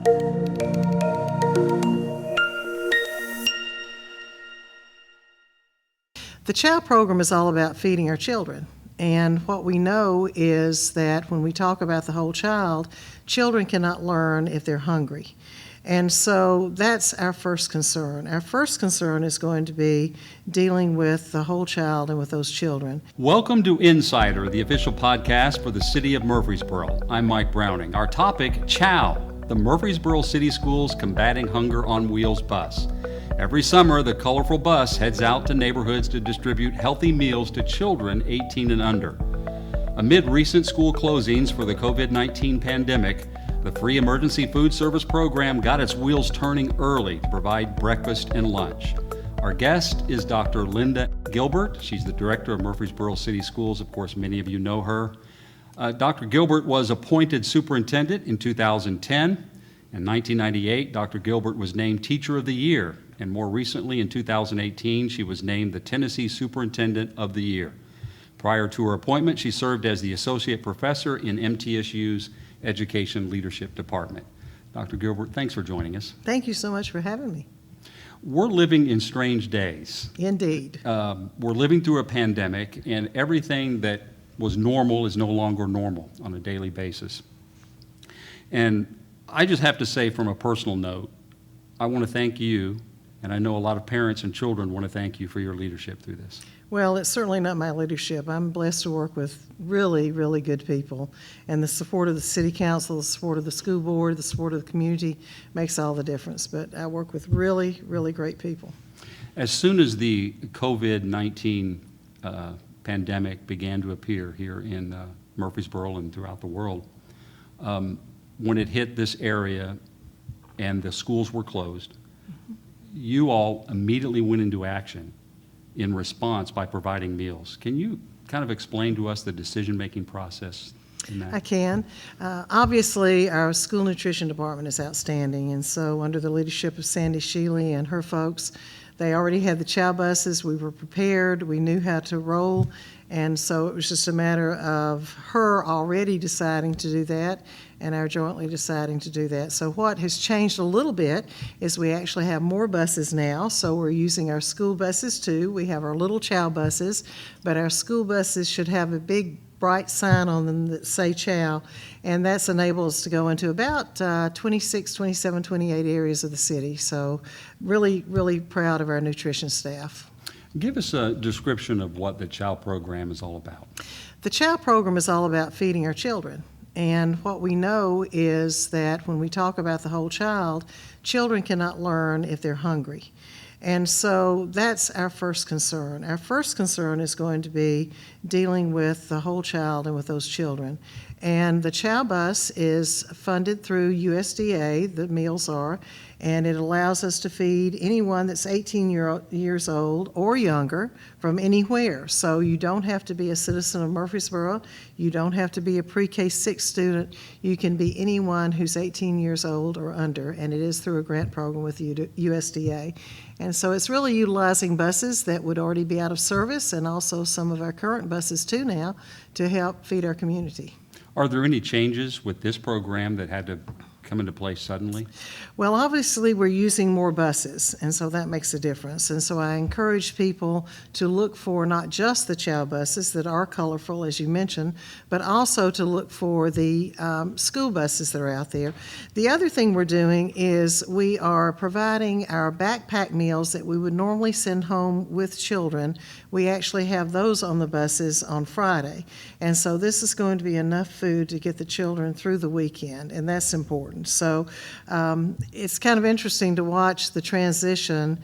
The C.H.O.W program is all about feeding our children. And what we know is that when we talk about the whole child, children cannot learn if they're hungry. And so that's our first concern. Our first concern is going to be dealing with the whole child and with those children. Welcome to Insider, the official podcast for the City of Murfreesboro. I'm Mike Browning. Our topic, C.H.O.W, the Murfreesboro City Schools Combating Hunger on Wheels bus. Every summer, the colorful bus heads out to neighborhoods to distribute healthy meals to children 18 and under. Amid recent school closings for the COVID-19 pandemic, the free emergency food service program got its wheels turning early to provide breakfast and lunch. Our guest is Dr. Linda Gilbert. She's the director of Murfreesboro City Schools. Of course, many of you know her. Dr. Gilbert was appointed superintendent in 2010. In 1998, Dr. Gilbert was named Teacher of the Year, and more recently in 2018, she was named the Tennessee Superintendent of the Year. Prior to her appointment, she served as the Associate Professor in MTSU's Education Leadership Department. Dr. Gilbert, thanks for joining us. Thank you so much for having me. We're living in strange days. Indeed. We're living through a pandemic, and everything that was normal is no longer normal on a daily basis. And I just have to say, from a personal note, I want to thank you, and I know a lot of parents and children want to thank you for your leadership through this. Well, it's certainly not my leadership. I'm blessed to work with really, really good people, and the support of the city council, the support of the school board, the support of the community makes all the difference. But I work with really, really great people. As soon as the COVID-19 pandemic began to appear here in Murfreesboro and throughout the world, when it hit this area and the schools were closed, you all immediately went into action in response by providing meals. Can you kind of explain to us the decision-making process in that? I can. Obviously, our school nutrition department is outstanding, and so under the leadership of Sandy Shealy and her folks, they already had the C.H.O.W buses. We were prepared. We knew how to roll, and so it was just a matter of her already deciding to do that and our jointly deciding to do that. So what has changed a little bit is we actually have more buses now, so we're using our school buses too. We have our little C.H.O.W buses, but our school buses should have a big bright sign on them that say C.H.O.W, and that's enabled us to go into about 26, 27, 28 areas of the city. So really, really proud of our nutrition staff. Give us a description of what the C.H.O.W program is all about. The C.H.O.W program is all about feeding our children. And what we know is that when we talk about the whole child, children cannot learn if they're hungry. And so that's our first concern. Our first concern is going to be dealing with the whole child and with those children. And the C.H.O.W bus is funded through USDA, the meals are, and it allows us to feed anyone that's 18 years old or younger from anywhere. So you don't have to be a citizen of Murfreesboro. You don't have to be a pre-K-6 student. You can be anyone who's 18 years old or under, and it is through a grant program with USDA. And so it's really utilizing buses that would already be out of service and also some of our current buses too now to help feed our community. Are there any changes with this program that had to come into place suddenly? Well, obviously we're using more buses, and so that makes a difference. And so I encourage people to look for not just the C.H.O.W buses that are colorful, as you mentioned, but also to look for the school buses that are out there. The other thing we're doing is we are providing our backpack meals that we would normally send home with children. We actually have those on the buses on Friday. And so this is going to be enough food to get the children through the weekend, and that's important. So it's kind of interesting to watch the transition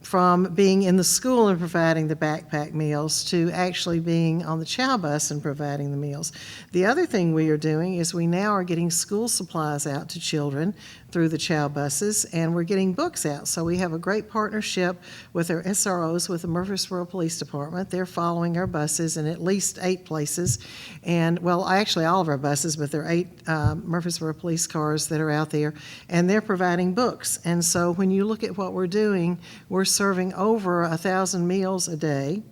from being in the school and providing the backpack meals to actually being on the C.H.O.W bus and providing the meals. The other thing we are doing is we now are getting school supplies out to children through the C.H.O.W buses, and we're getting books out. So we have a great partnership with our SROs, with the Murfreesboro Police Department. They're following our buses in at least 8 places, and well, actually all of our buses, but there are 8 Murfreesboro police cars that are out there, and they're providing books. And so when you look at what we're doing, we're serving over 1,000 meals a day.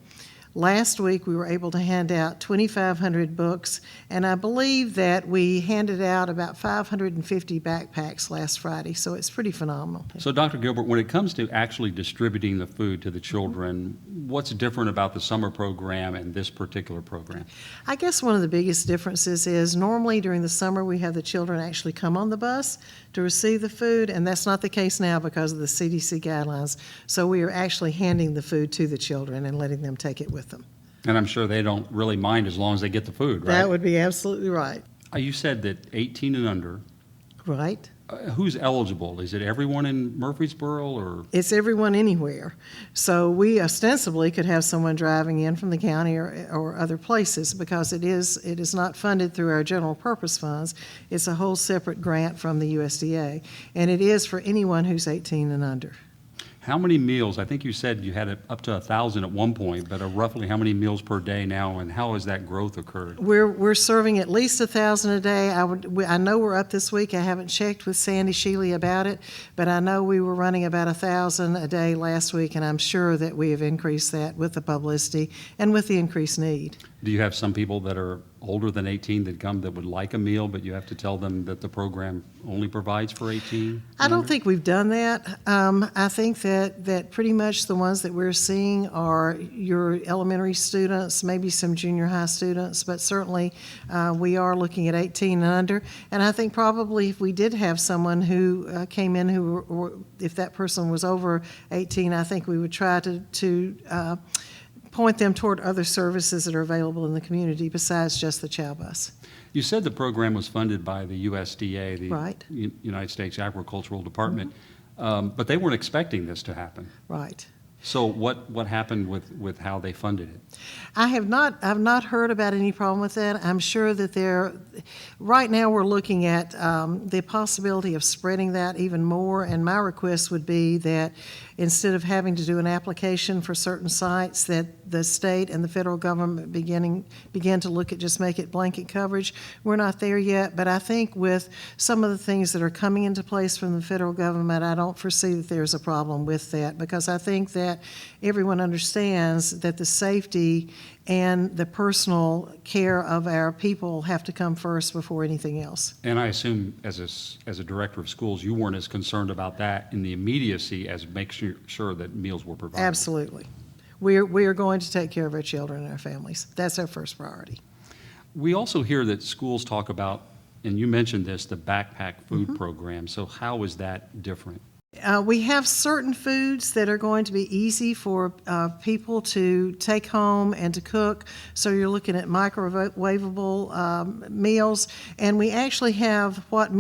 Last week, we were able to hand out 2,500 books, and I believe that we handed out about 550 backpacks last Friday, so it's pretty phenomenal. So, Dr. Gilbert, when it comes to actually distributing the food to the children, what's different about the summer program and this particular program? I guess one of the biggest differences is normally during the summer, we have the children actually come on the bus to receive the food, and that's not the case now because of the CDC guidelines. So we are actually handing the food to the children and letting them take it with them. And I'm sure they don't really mind as long as they get the food, right? That would be absolutely right. You said that 18 and under. Right. Who's eligible? Is it everyone in Murfreesboro, or? It's everyone anywhere. So we ostensibly could have someone driving in from the county or other places because it is not funded through our general purpose funds. It's a whole separate grant from the USDA, and it is for anyone who's 18 and under. How many meals? I think you said you had it up to 1,000 at one point, but roughly how many meals per day now, and how has that growth occurred? We're serving at least 1,000 a day. I know we're up this week. I haven't checked with Sandy Shealy about it, but I know we were running about 1,000 a day last week, and I'm sure that we have increased that with the publicity and with the increased need. Do you have some people that are older than 18 that come that would like a meal, but you have to tell them that the program only provides for 18? I don't think we've done that. I think that pretty much the ones that we're seeing are your elementary students, maybe some junior high students, but certainly we are looking at 18 and under. And I think probably if we did have someone who came in or if that person was over 18, I think we would try to point them toward other services that are available in the community besides just the C.H.O.W. bus. You said the program was funded by the USDA, the Right. United States Agricultural Department, but they weren't expecting this to happen. Right. So what happened with how they funded it? I've not heard about any problem with that. I'm sure that right now we're looking at the possibility of spreading that even more, and my request would be that instead of having to do an application for certain sites, that the state and the federal government begin to look at just make it blanket coverage. We're not there yet, but I think with some of the things that are coming into place from the federal government, I don't foresee that there's a problem with that, because I think that everyone understands that the safety and the personal care of our people have to come first before anything else. And I assume as a director of schools, you weren't as concerned about that in the immediacy as making sure that meals were provided. Absolutely. We are going to take care of our children and our families. That's our first priority. We also hear that schools talk about, and you mentioned this, the backpack food program. So how is that different? We have certain foods that are going to be easy for people to take home and to cook. So you're looking at microwavable meals, and we actually have what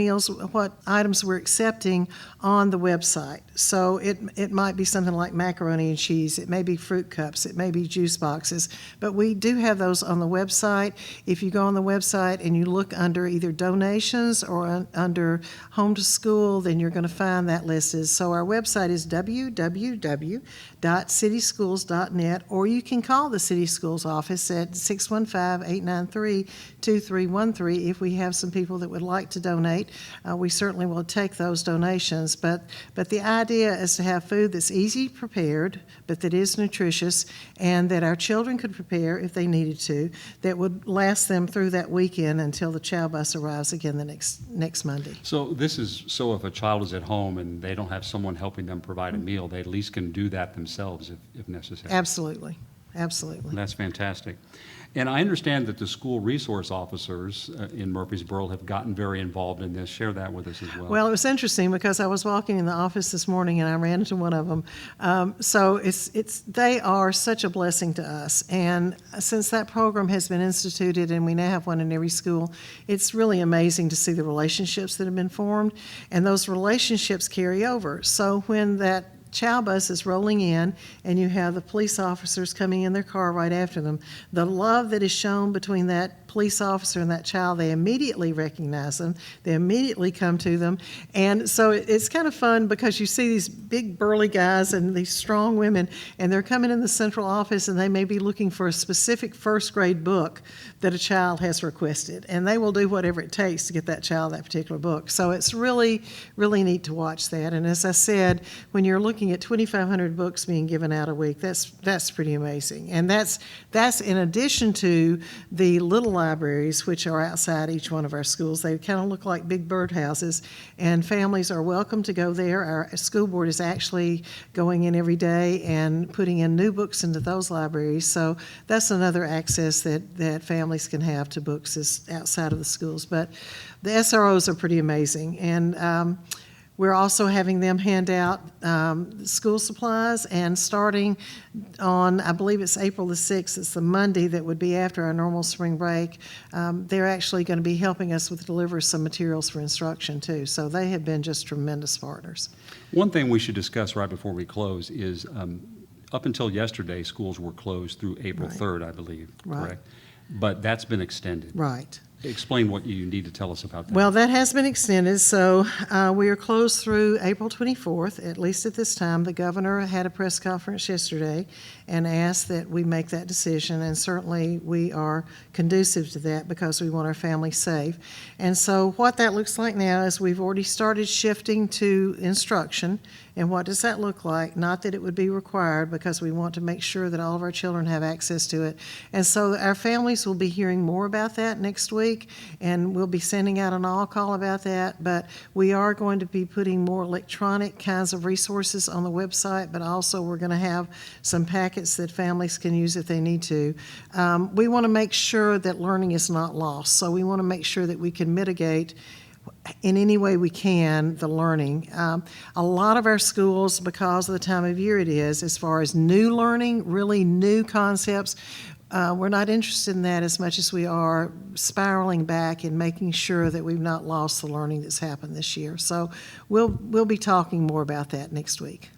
items we're accepting on the website. So it might be something like macaroni and cheese, it may be fruit cups, it may be juice boxes, but we do have those on the website. If you go on the website and you look under either donations or under home to school, then you're going to find that list. So our website is www.cityschools.net, or you can call the City Schools office at 615-893-2313 if we have some people that would like to donate. We certainly will take those donations, but the idea is to have food that's easy prepared, but that is nutritious, and that our children could prepare if they needed to, that would last them through that weekend until the C.H.O.W. bus arrives again the next Monday. So this is so if a child is at home and they don't have someone helping them provide a meal, they at least can do that themselves if necessary. Absolutely. Absolutely. That's fantastic. And I understand that the school resource officers in Murfreesboro have gotten very involved in this. Share that with us as well. Well, it was interesting because I was walking in the office this morning and I ran into one of them. So they are such a blessing to us. And since that program has been instituted and we now have one in every school, it's really amazing to see the relationships that have been formed, and those relationships carry over. So when that C.H.O.W. bus is rolling in and you have the police officers coming in their car right after them, the love that is shown between that police officer and that child, they immediately recognize them. They immediately come to them. And so it's kind of fun because you see these big burly guys and these strong women, and they're coming in the central office, and they may be looking for a specific first grade book that a child has requested. And they will do whatever it takes to get that child that particular book. So it's really, really neat to watch that. And as I said, when you're looking at 2,500 books being given out a week, that's pretty amazing. And that's in addition to the little libraries, which are outside each one of our schools. They kind of look like big birdhouses, and families are welcome to go there. Our school board is actually going in every day and putting in new books into those libraries. So that's another access that families can have to books is outside of the schools. But the SROs are pretty amazing. And we're also having them hand out school supplies, and starting on, I believe it's April the 6th, it's the Monday that would be after our normal spring break, they're actually going to be helping us with deliver some materials for instruction too. So they have been just tremendous partners. One thing we should discuss right before we close is up until yesterday, schools were closed through April 3rd, I believe, correct? But that's been extended. Right. Explain what you need to tell us about that. Well, that has been extended, so we are closed through April 24th, at least at this time. The governor had a press conference yesterday and asked that we make that decision, and certainly we are conducive to that because we want our families safe. And so what that looks like now is we've already started shifting to instruction. And what does that look like? Not that it would be required, because we want to make sure that all of our children have access to it. And so our families will be hearing more about that next week, and we'll be sending out an all-call about that. But we are going to be putting more electronic kinds of resources on the website, but also we're going to have some packets that families can use if they need to. We want to make sure that learning is not lost, so we want to make sure that we can mitigate in any way we can the learning. A lot of our schools, because of the time of year it is, as far as new learning, really new concepts, we're not interested in that as much as we are spiraling back and making sure that we've not lost the learning that's happened this year. So we'll be talking more about that next week.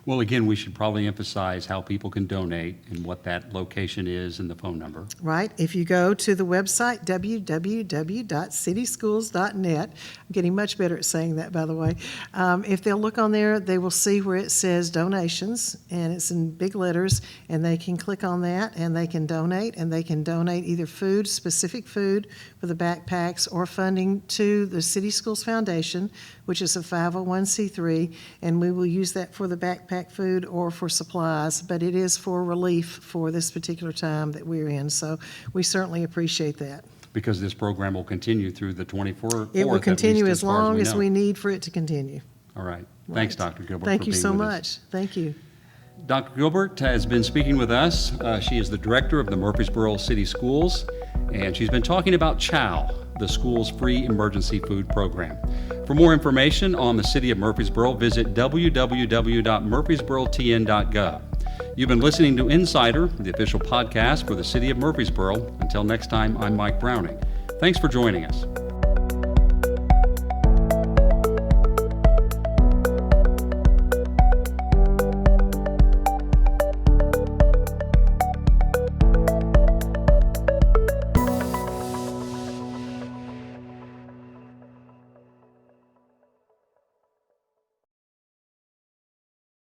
Well, again, we should probably emphasize how people can donate and what that location is and the phone number. Right. If you go to the website, www.cityschools.net, I'm getting much better at saying that, by the way. If they'll look on there, they will see where it says donations, and it's in big letters, and they can click on that, and they can donate, either food, specific food for the backpacks, or funding to the City Schools Foundation, which is a 501c3, and we will use that for the backpack food or for supplies, but it is for relief for this particular time that we're in. So we certainly appreciate that. Because this program will continue through the 24th. It will continue as long as we need for it to continue. All right. Thanks, Dr. Gilbert. Thank you so much. Us. Thank you. Dr. Gilbert has been speaking with us. She is the director of the Murfreesboro City Schools, and she's been talking about C.H.O.W., the school's free emergency food program. For more information on the City of Murfreesboro, visit www.murfreesborotn.gov. You've been listening to Insider, the official podcast for the City of Murfreesboro. Until next time, I'm Mike Browning. Thanks for joining us.